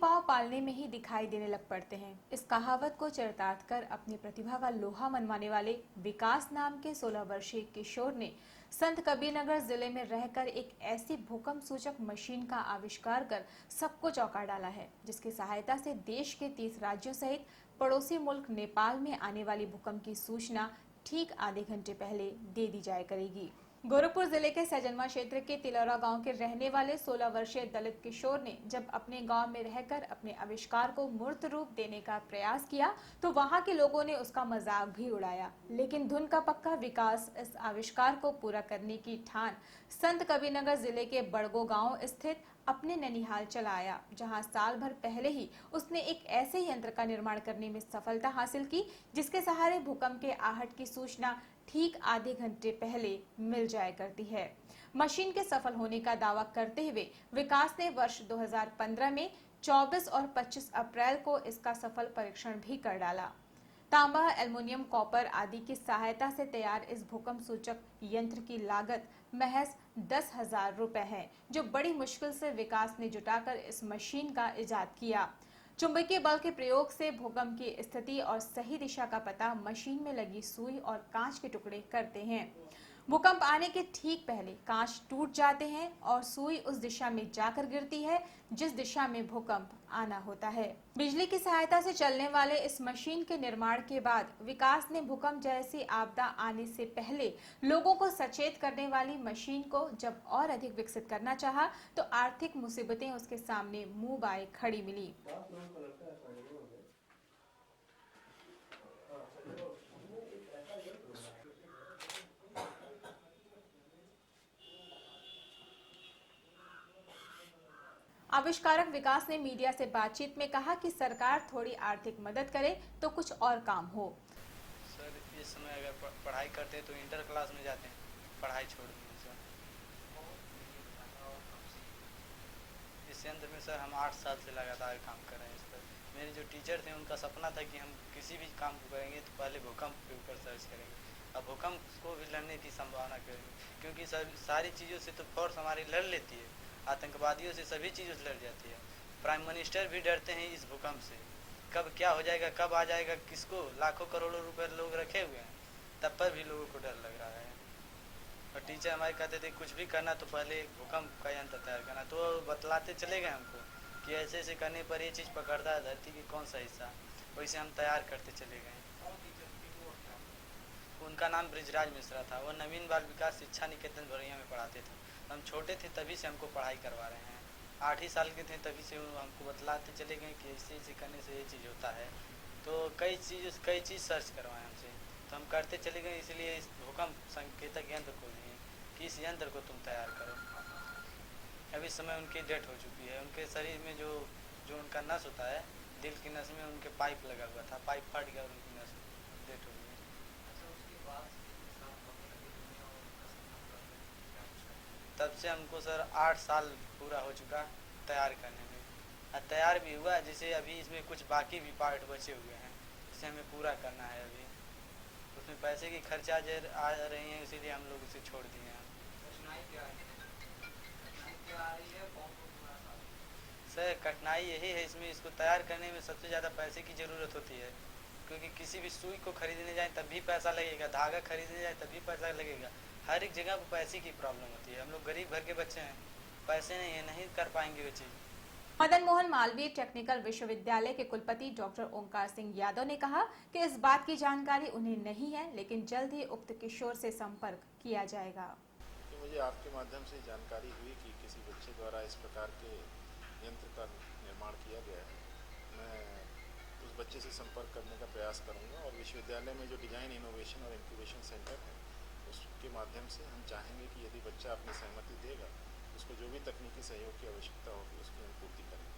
पांव पालने में ही दिखाई देने लग पड़ते हैं। इस कहावत को चरितार्थ कर अपनी प्रतिभा का लोहा मनवाने वाले विकास नाम के 16 वर्षीय किशोर ने संत कबीरनगर जिले में रहकर एक ऐसी भूकंप सूचक मशीन का आविष्कार कर सबको चौंका डाला है, जिसकी सहायता से देश के 30 राज्यों सहित पड़ोसी मुल्क नेपाल में आने वाली भूकंप की सूचना ठीक आधे घंटे पहले दे दी जाया करेगी। गोरखपुर जिले के सैजनवा क्षेत्र के तिलौरा गांव के रहने वाले 16 वर्षीय दलित किशोर ने जब अपने गांव में रहकर अपने आविष्कार को मूर्त रूप देने का प्रयास किया तो वहां के लोगों ने उसका मजाक भी उड़ाया, लेकिन धुन का पक्का विकास इस आविष्कार को पूरा करने की ठान संत कबीरनगर जिले के बड़गो गांव स्थित अपने ननिहाल चला आया, जहां साल भर पहले ही उसने एक ऐसे यंत्र का निर्माण करने में सफलता हासिल की जिसके सहारे भूकंप के आहट की सूचना ठीक आधे घंटे पहले मिल जाया करती है। मशीन के सफल होने का दावा करते हुए विकास ने वर्ष 2015 में 24 और 25 अप्रैल को इसका सफल परीक्षण भी कर डाला। तांबा, एल्युमिनियम, कॉपर आदि की सहायता से तैयार इस भूकंप सूचक यंत्र की लागत महज 10,000 रुपए है, जो बड़ी मुश्किल से विकास ने जुटाकर इस मशीन का इजाद किया। चुंबकीय बल के प्रयोग से भूकंप की स्थिति और सही दिशा का पता मशीन में लगी सुई और कांच के टुकड़े करते हैं। भूकंप आने के ठीक पहले कांच टूट जाते हैं और सुई उस दिशा में जाकर गिरती है जिस दिशा में भूकंप आना होता है। बिजली की सहायता से चलने वाले इस मशीन के निर्माण के बाद विकास ने भूकंप जैसी आपदा आने से पहले लोगों को सचेत करने वाली मशीन को जब और अधिक विकसित करना चाहा तो आर्थिक मुसीबतें उसके सामने मुंह बाए खड़ी मिली। आविष्कारक विकास ने मीडिया से बातचीत में कहा कि सरकार थोड़ी आर्थिक मदद करे तो कुछ और काम हो। सर, इस समय अगर पढ़ाई करते हैं तो इंटर क्लास में जाते हैं, पढ़ाई छोड़ देंगे सर। इस यंत्र में सर हम 8 साल से लगातार काम कर रहे हैं इस पर। मेरे जो टीचर थे उनका सपना था कि हम किसी भी काम को करेंगे तो पहले भूकंप के ऊपर सर्च करेंगे, अब भूकंप को भी लड़ने की संभावना करेंगे, क्योंकि सर सारी चीज़ों से तो फोर्स हमारी लड़ लेती है, आतंकवादियों से सभी चीज़ों से लड़ जाती है। प्राइम मिनिस्टर भी डरते हैं इस भूकंप से, कब क्या हो जाएगा, कब आ जाएगा, किसको लाखों करोड़ों रुपए लोग रखे हुए हैं, तब पर भी लोगों को डर लग रहा है। और टीचर हमारे कहते थे कुछ भी करना तो पहले भूकंप का यंत्र तैयार करना, तो बतलाते चले गए हमको कि ऐसे ऐसे करने पर ये चीज़ पकड़ता है धरती की कौन सा हिस्सा, वैसे हम तैयार करते चले गए। उनका नाम ब्रिजराज मिश्रा था, वो नवीन बाल विकास शिक्षा निकेतन भरैया में पढ़ाते थे। हम छोटे थे तभी से हमको पढ़ाई करवा रहे हैं, 8 ही साल के थे तभी से हमको बतलाते चले गए कि ऐसे ऐसे करने से ये चीज़ होता है। तो कई चीज़ सर्च करवाएं हमसे, तो हम करते चले गए। इसलिए इस भूकंप संकेतक यंत्र को दिए कि इस यंत्र को तुम तैयार करो। अभी समय उनकी डेथ हो चुकी है। उनके शरीर में जो उनका नस होता है, दिल की नस में उनके पाइप लगा हुआ था, पाइप फट गया और उनकी नस डेथ हो गई। तब से हमको सर 8 साल पूरा हो चुका तैयार करने में, और तैयार भी हुआ, जिसे अभी इसमें कुछ बाकी भी पार्ट बचे हुए हैं जिसे हमें पूरा करना है। अभी उसमें पैसे की खर्चा आ रही हैं, इसीलिए हम लोग इसे छोड़ दिए हैं। सर कठिनाई यही है इसमें, इसको तैयार करने में सबसे ज़्यादा पैसे की ज़रूरत होती है, क्योंकि किसी भी सुई को खरीदने जाए तब भी पैसा लगेगा, धागा खरीदने जाए तब भी पैसा लगेगा, हर एक जगह पर पैसे की प्रॉब्लम होती है। हम लोग गरीब घर के बच्चे हैं, पैसे नहीं कर पाएंगे वो चीज़। मदन मोहन मालवीय टेक्निकल विश्वविद्यालय के कुलपति डॉक्टर ओंकार सिंह यादव ने कहा कि इस बात की जानकारी उन्हें नहीं है, लेकिन जल्द ही उक्त किशोर से संपर्क किया जाएगा। तो मुझे आपके माध्यम से जानकारी हुई कि किसी बच्चे द्वारा इस प्रकार के यंत्र का निर्माण किया गया है। मैं उस बच्चे से संपर्क करने का प्रयास करूंगा और विश्वविद्यालय में जो डिज़ाइन इनोवेशन और इंक्यूबेशन सेंटर है उसके माध्यम से हम चाहेंगे कि यदि बच्चा अपनी सहमति देगा, उसको जो भी तकनीकी सहयोग की आवश्यकता होगी उसकी हम पूर्ति करेंगे।